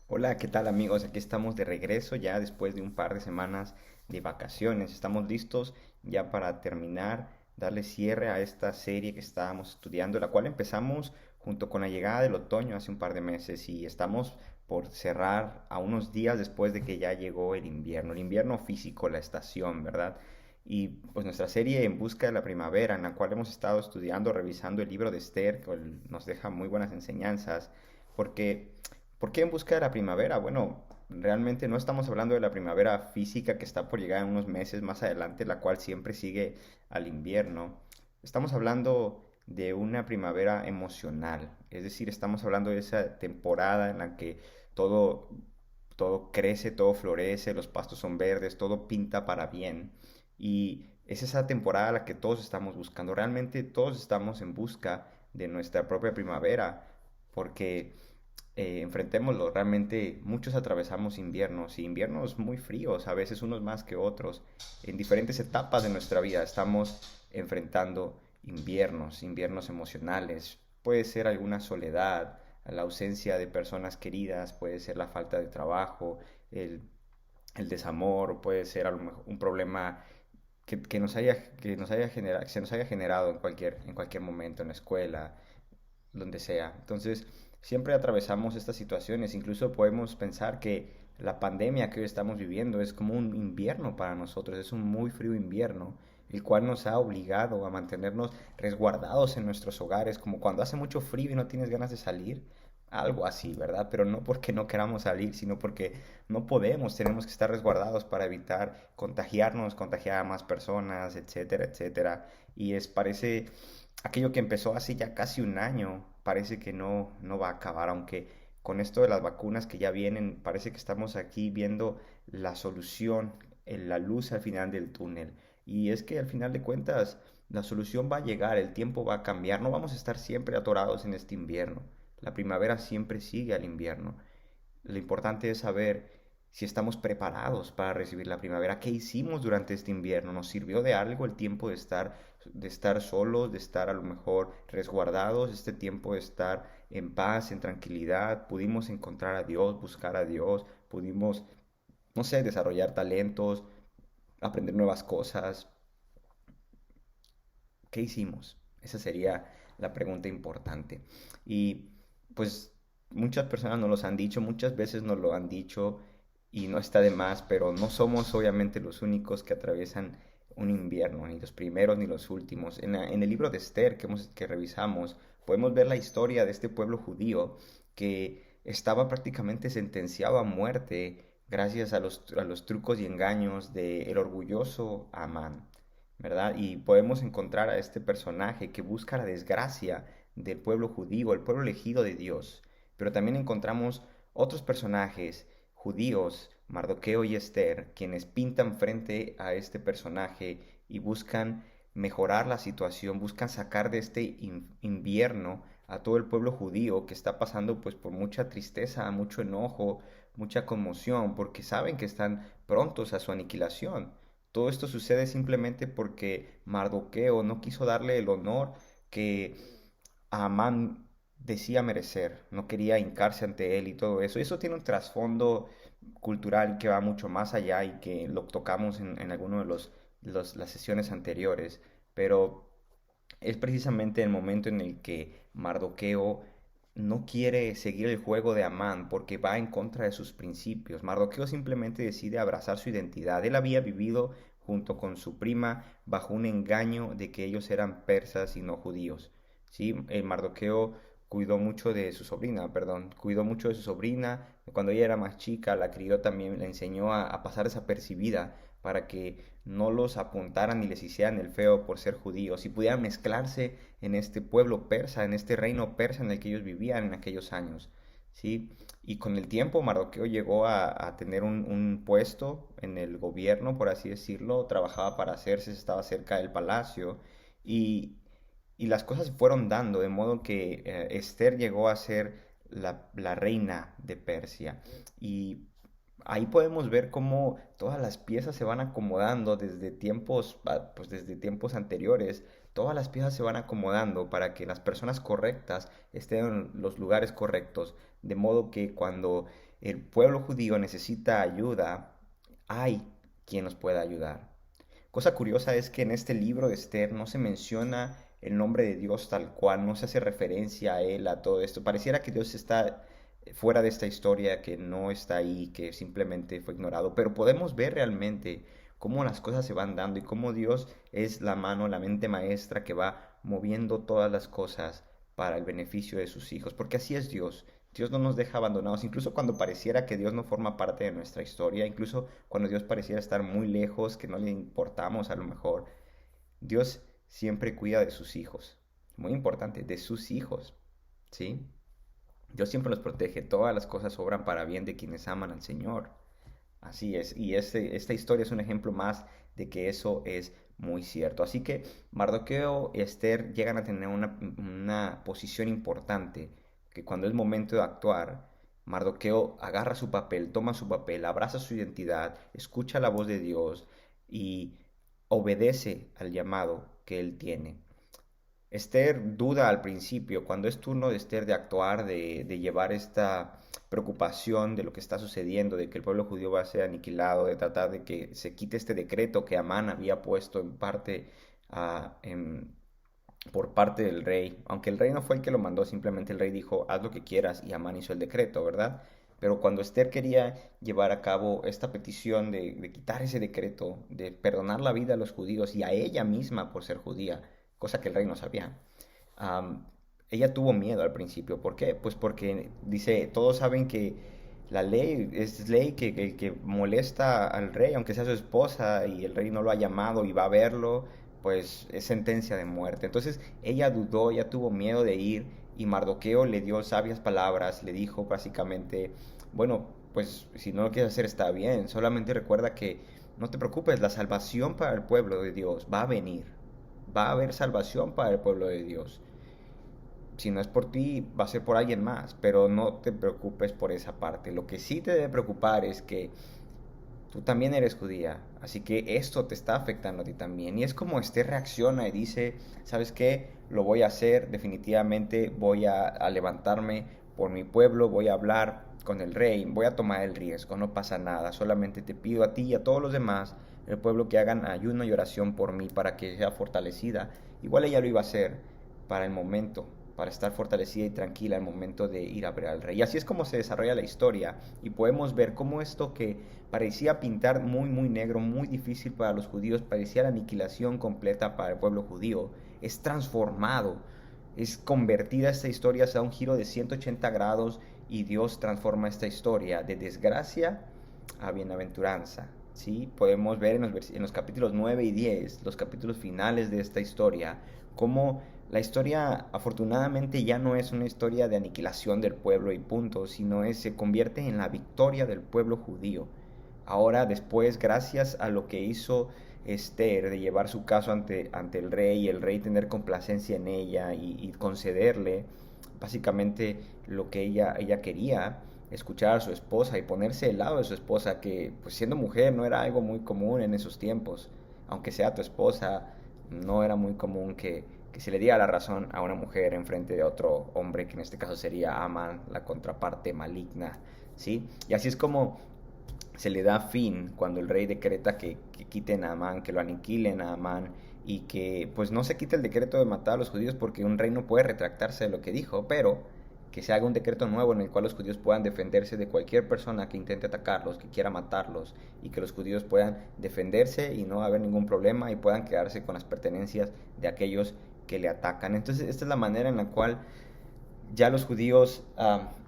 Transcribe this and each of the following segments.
Hola, ¿qué tal amigos? Aquí estamos de regreso ya después de un par de semanas de vacaciones. Estamos listos ya para terminar, darle cierre a esta serie que estábamos estudiando, la cual empezamos junto con la llegada del otoño hace un par de meses y estamos por cerrar a unos días después de que ya llegó el invierno físico, la estación, ¿verdad? Y pues nuestra serie En Busca de la Primavera, en la cual hemos estado estudiando, revisando el libro de Esther, que nos deja muy buenas enseñanzas, porque ¿por qué En Busca de la Primavera? Bueno, realmente no estamos hablando de la primavera física que está por llegar en unos meses más adelante, la cual siempre sigue al invierno. Estamos hablando de una primavera emocional, es decir, estamos hablando de esa temporada en la que todo, todo crece, todo florece, los pastos son verdes, todo pinta para bien. Y es esa temporada a la que todos estamos buscando. Realmente todos estamos en busca de nuestra propia primavera, porque enfrentémoslo, realmente muchos atravesamos inviernos y inviernos muy fríos, a veces unos más que otros. En diferentes etapas de nuestra vida estamos enfrentando inviernos emocionales. Puede ser alguna soledad, la ausencia de personas queridas, puede ser la falta de trabajo, el, el desamor, puede ser a lo mejor un problema que se nos haya generado en cualquier momento, en la escuela, donde sea. Entonces, siempre atravesamos estas situaciones. Incluso podemos pensar que la pandemia que hoy estamos viviendo es como un invierno para nosotros, es un muy frío invierno, el cual nos ha obligado a mantenernos resguardados en nuestros hogares, como cuando hace mucho frío y no tienes ganas de salir. Algo así, ¿verdad? Pero no porque no queramos salir, sino porque no podemos, tenemos que estar resguardados para evitar contagiarnos, contagiar a más personas, etcétera, etcétera. Parece aquello que empezó hace ya casi un año, parece que no va a acabar, aunque con esto de las vacunas que ya vienen, parece que estamos aquí viendo la solución, la luz al final del túnel. Y es que al final de cuentas, la solución va a llegar, el tiempo va a cambiar, no vamos a estar siempre atorados en este invierno. La primavera siempre sigue al invierno. Lo importante es saber si estamos preparados para recibir la primavera. ¿Qué hicimos durante este invierno? ¿Nos sirvió de algo el tiempo de estar solos, de estar a lo mejor resguardados, este tiempo de estar en paz, en tranquilidad? ¿Pudimos encontrar a Dios, buscar a Dios? ¿Pudimos, no sé, desarrollar talentos, aprender nuevas cosas? ¿Qué hicimos? Esa sería la pregunta importante. Y pues muchas personas nos lo han dicho, muchas veces nos lo han dicho y no está de más, pero no somos obviamente los únicos que atraviesan un invierno, ni los primeros ni los últimos. En el libro de Esther que revisamos, podemos ver la historia de este pueblo judío que estaba prácticamente sentenciado a muerte gracias a los trucos y engaños del orgulloso Amán. ¿Verdad? Y podemos encontrar a este personaje que busca la desgracia del pueblo judío, el pueblo elegido de Dios. Pero también encontramos otros personajes judíos, Mardoqueo y Esther, quienes pintan frente a este personaje y buscan mejorar la situación, buscan sacar de este invierno a todo el pueblo judío que está pasando pues por mucha tristeza, mucho enojo, mucha conmoción, porque saben que están prontos a su aniquilación. Todo esto sucede simplemente porque Mardoqueo no quiso darle el honor que Amán decía merecer, no quería hincarse ante él y todo eso. Y eso tiene un trasfondo cultural que va mucho más allá y que lo tocamos en alguno de las sesiones anteriores, pero es precisamente el momento en el que Mardoqueo no quiere seguir el juego de Amán porque va en contra de sus principios. Mardoqueo simplemente decide abrazar su identidad. Él había vivido junto con su prima bajo un engaño de que ellos eran persas y no judíos. ¿Sí? El Mardoqueo cuidó mucho de su sobrina, perdón, cuidó mucho de su sobrina. Cuando ella era más chica, la crió también, le enseñó a pasar desapercibida para que no los apuntaran ni les hicieran el feo por ser judíos y pudieran mezclarse en este pueblo persa, en este reino persa en el que ellos vivían en aquellos años. ¿Sí? Y con el tiempo Mardoqueo llegó a tener un puesto en el gobierno, por así decirlo, trabajaba para hacerse, estaba cerca del palacio y, y las cosas se fueron dando, de modo que Esther llegó a ser la reina de Persia. Y ahí podemos ver cómo todas las piezas se van acomodando desde tiempos, pues desde tiempos anteriores. Todas las piezas se van acomodando para que las personas correctas estén en los lugares correctos, de modo que cuando el pueblo judío necesita ayuda, hay quien nos pueda ayudar. Cosa curiosa es que en este libro de Esther no se menciona el nombre de Dios tal cual, no se hace referencia a él, a todo esto. Pareciera que Dios está fuera de esta historia, que no está ahí, que simplemente fue ignorado, pero podemos ver realmente cómo las cosas se van dando y cómo Dios es la mano, la mente maestra que va moviendo todas las cosas para el beneficio de sus hijos, porque así es Dios. Dios no nos deja abandonados, incluso cuando pareciera que Dios no forma parte de nuestra historia, incluso cuando Dios pareciera estar muy lejos, que no le importamos a lo mejor. Dios siempre cuida de sus hijos. Muy importante, de sus hijos. ¿Sí? Dios siempre los protege. Todas las cosas obran para bien de quienes aman al Señor. Así es. Y esta historia es un ejemplo más de que eso es muy cierto. Así que Mardoqueo y Esther llegan a tener una posición importante, que cuando es momento de actuar, Mardoqueo agarra su papel, toma su papel, abraza su identidad, escucha la voz de Dios y obedece al llamado que él tiene. Esther duda al principio, cuando es turno de Esther de actuar, de llevar esta preocupación de lo que está sucediendo, de que el pueblo judío va a ser aniquilado, de tratar de que se quite este decreto que Amán había puesto en parte por parte del rey, aunque el rey no fue el que lo mandó, simplemente el rey dijo, haz lo que quieras y Amán hizo el decreto, ¿verdad? Pero cuando Esther quería llevar a cabo esta petición de quitar ese decreto, de perdonar la vida a los judíos y a ella misma por ser judía, cosa que el rey no sabía, am, ella tuvo miedo al principio. ¿Por qué? Pues porque dice, todos saben que la ley es ley, que el que molesta al rey, aunque sea su esposa, y el rey no lo ha llamado y va a verlo, pues es sentencia de muerte. Entonces ella dudó, ella tuvo miedo de ir y Mardoqueo le dio sabias palabras, le dijo básicamente, bueno, pues si no lo quieres hacer está bien, solamente recuerda que no te preocupes, la salvación para el pueblo de Dios va a venir, va a haber salvación para el pueblo de Dios. Si no es por ti, va a ser por alguien más, pero no te preocupes por esa parte. Lo que sí te debe preocupar es que tú también eres judía, así que esto te está afectando a ti también. Y es como Esther reacciona y dice, ¿sabes qué? Lo voy a hacer, definitivamente voy a levantarme por mi pueblo, voy a hablar con el rey, voy a tomar el riesgo, no pasa nada, solamente te pido a ti y a todos los demás, el pueblo, que hagan ayuno y oración por mí para que sea fortalecida. Igual ella lo iba a hacer para el momento, para estar fortalecida y tranquila al momento de ir a ver al rey. Y así es como se desarrolla la historia y podemos ver cómo esto que parecía pintar muy muy negro, muy difícil para los judíos, parecía la aniquilación completa para el pueblo judío, es transformado, es convertida esta historia a un giro de 180 grados y Dios transforma esta historia de desgracia a bienaventuranza. ¿Sí? Podemos ver en los capítulos 9 y 10, los capítulos finales de esta historia, cómo la historia afortunadamente ya no es una historia de aniquilación del pueblo y punto, sino se convierte en la victoria del pueblo judío. Ahora después, gracias a lo que hizo Esther de llevar su caso ante el rey y el rey tener complacencia en ella y concederle básicamente lo que ella quería, escuchar a su esposa y ponerse del lado de su esposa, que pues siendo mujer no era algo muy común en esos tiempos, aunque sea tu esposa, no era muy común que se le diera la razón a una mujer en frente de otro hombre, que en este caso sería Amán, la contraparte maligna, ¿sí? Y así es como se le da fin cuando el rey decreta que quiten a Amán, que lo aniquilen a Amán, y que pues no se quite el decreto de matar a los judíos porque un rey no puede retractarse de lo que dijo, pero que se haga un decreto nuevo en el cual los judíos puedan defenderse de cualquier persona que intente atacarlos, que quiera matarlos, y que los judíos puedan defenderse y no haber ningún problema y puedan quedarse con las pertenencias de aquellos que le atacan. Entonces esta es la manera en la cual ya los judíos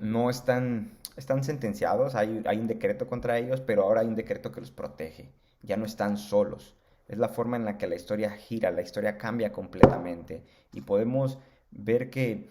no están sentenciados, hay un decreto contra ellos, pero ahora hay un decreto que los protege, ya no están solos. Es la forma en la que la historia gira, la historia cambia completamente y podemos ver que,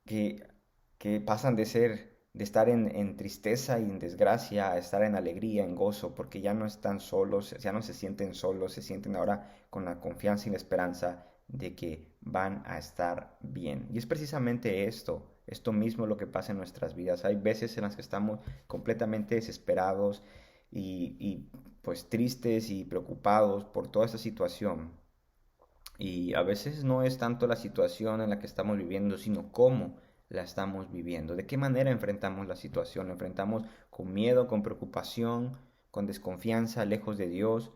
que pasan de estar en tristeza y en desgracia a estar en alegría, en gozo, porque ya no están solos, ya no se sienten solos, se sienten ahora con la confianza y la esperanza de que van a estar bien. Y es precisamente esto mismo lo que pasa en nuestras vidas. Hay veces en las que estamos completamente desesperados pues tristes y preocupados por toda esta situación. Y a veces no es tanto la situación en la que estamos viviendo, sino cómo la estamos viviendo? ¿De qué manera enfrentamos la situación? ¿La enfrentamos con miedo, con preocupación, con desconfianza, lejos de Dios?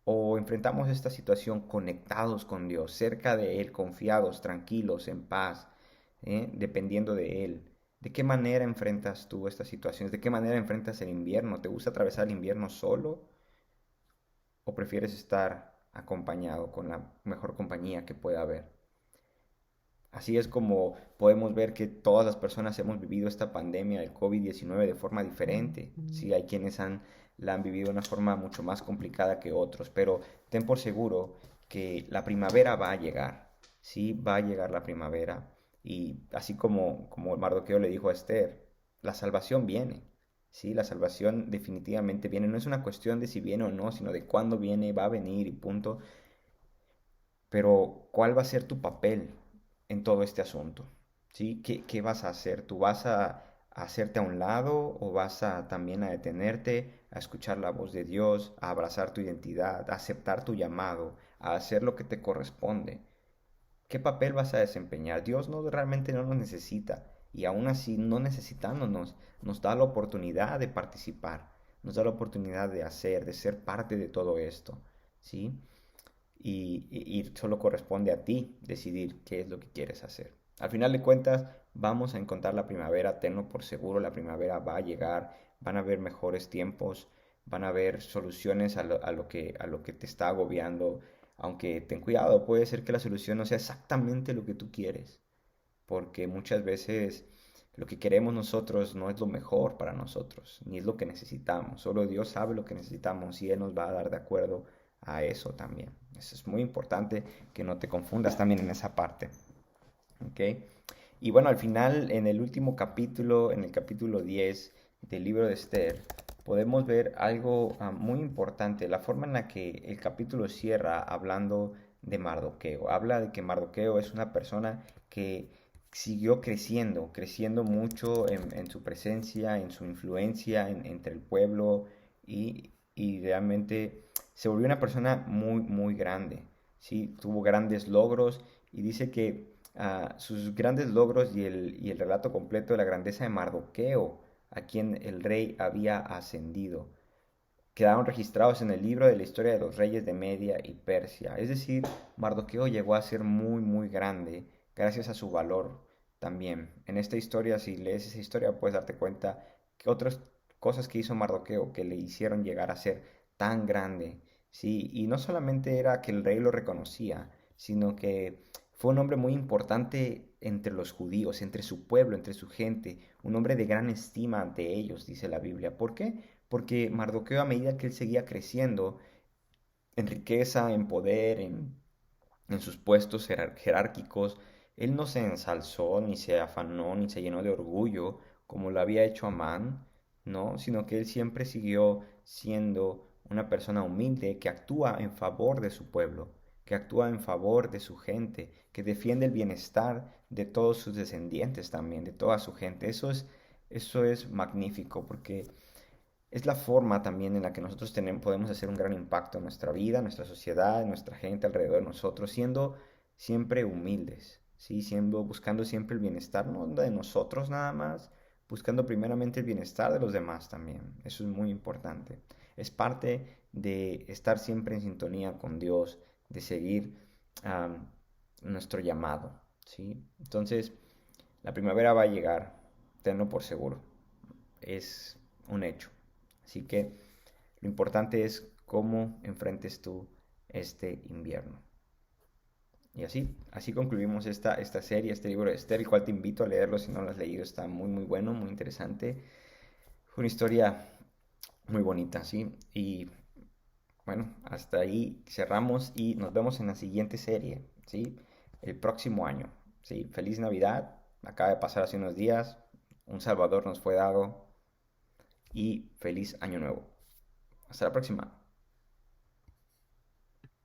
¿O enfrentamos esta situación conectados con Dios, cerca de Él, confiados, tranquilos, en paz, dependiendo de Él? ¿De qué manera enfrentas tú estas situaciones? ¿De qué manera enfrentas el invierno? ¿Te gusta atravesar el invierno solo o prefieres estar acompañado con la mejor compañía que pueda haber? Así es como podemos ver que todas las personas hemos vivido esta pandemia del COVID-19 de forma diferente. Sí, hay quienes la han vivido de una forma mucho más complicada que otros, pero ten por seguro que la primavera va a llegar. Sí, va a llegar la primavera. Y así como Mardoqueo le dijo a Esther, la salvación viene. Sí, la salvación definitivamente viene. No es una cuestión de si viene o no, sino de cuándo viene, va a venir y punto. Pero, ¿cuál va a ser tu papel en todo este asunto? ¿Sí? ¿Qué vas a hacer? ¿Tú vas a hacerte a un lado o vas a también a detenerte, a escuchar la voz de Dios, a abrazar tu identidad, a aceptar tu llamado, a hacer lo que te corresponde? ¿Qué papel vas a desempeñar? Dios no realmente no nos necesita y aún así no necesitándonos nos da la oportunidad de participar, nos da la oportunidad de hacer, de ser parte de todo esto, ¿sí? Y solo corresponde a ti decidir qué es lo que quieres hacer. Al final de cuentas, vamos a encontrar la primavera, tenlo por seguro, la primavera va a llegar, van a haber mejores tiempos, van a haber soluciones a lo que te está agobiando, aunque ten cuidado, puede ser que la solución no sea exactamente lo que tú quieres, porque muchas veces lo que queremos nosotros no es lo mejor para nosotros, ni es lo que necesitamos. Solo Dios sabe lo que necesitamos y Él nos va a dar de acuerdo a eso también. Eso es muy importante que no te confundas también en esa parte. ¿Ok? Y bueno, al final, en el último capítulo, en el capítulo 10 del libro de Esther, podemos ver algo muy importante, la forma en la que el capítulo cierra hablando de Mardoqueo. Habla de que Mardoqueo es una persona que siguió creciendo, creciendo mucho en su presencia, en su influencia entre el pueblo y realmente se volvió una persona muy, muy grande. ¿Sí? Tuvo grandes logros y dice que sus grandes logros y el relato completo de la grandeza de Mardoqueo, a quien el rey había ascendido, quedaron registrados en el libro de la historia de los reyes de Media y Persia. Es decir, Mardoqueo llegó a ser muy, muy grande gracias a su valor también. En esta historia, si lees esa historia, puedes darte cuenta que otras cosas que hizo Mardoqueo que le hicieron llegar a ser tan grande. Sí, y no solamente era que el rey lo reconocía, sino que fue un hombre muy importante entre los judíos, entre su pueblo, entre su gente, un hombre de gran estima ante ellos, dice la Biblia. ¿Por qué? Porque Mardoqueo, a medida que él seguía creciendo en riqueza, en poder, en sus puestos jerárquicos, él no se ensalzó, ni se afanó, ni se llenó de orgullo, como lo había hecho Amán, ¿no? Sino que él siempre siguió siendo una persona humilde que actúa en favor de su pueblo, que actúa en favor de su gente, que defiende el bienestar de todos sus descendientes también, de toda su gente. Eso es magnífico porque es la forma también en la que nosotros podemos hacer un gran impacto en nuestra vida, en nuestra sociedad, en nuestra gente alrededor de nosotros, siendo siempre humildes, ¿sí? Buscando siempre el bienestar, no de nosotros nada más, buscando primeramente el bienestar de los demás también. Eso es muy importante. Es parte de estar siempre en sintonía con Dios, de seguir nuestro llamado, ¿sí? Entonces, la primavera va a llegar, tenlo por seguro. Es un hecho. Así que lo importante es cómo enfrentes tú este invierno. Y así concluimos esta serie, este libro de Esther, el cual te invito a leerlo si no lo has leído. Está muy, muy bueno, muy interesante. Fue una historia muy bonita, ¿sí? Y bueno, hasta ahí cerramos y nos vemos en la siguiente serie, ¿sí? El próximo año, ¿sí? Feliz Navidad. Acaba de pasar hace unos días. Un Salvador nos fue dado. Y feliz año nuevo. Hasta la próxima.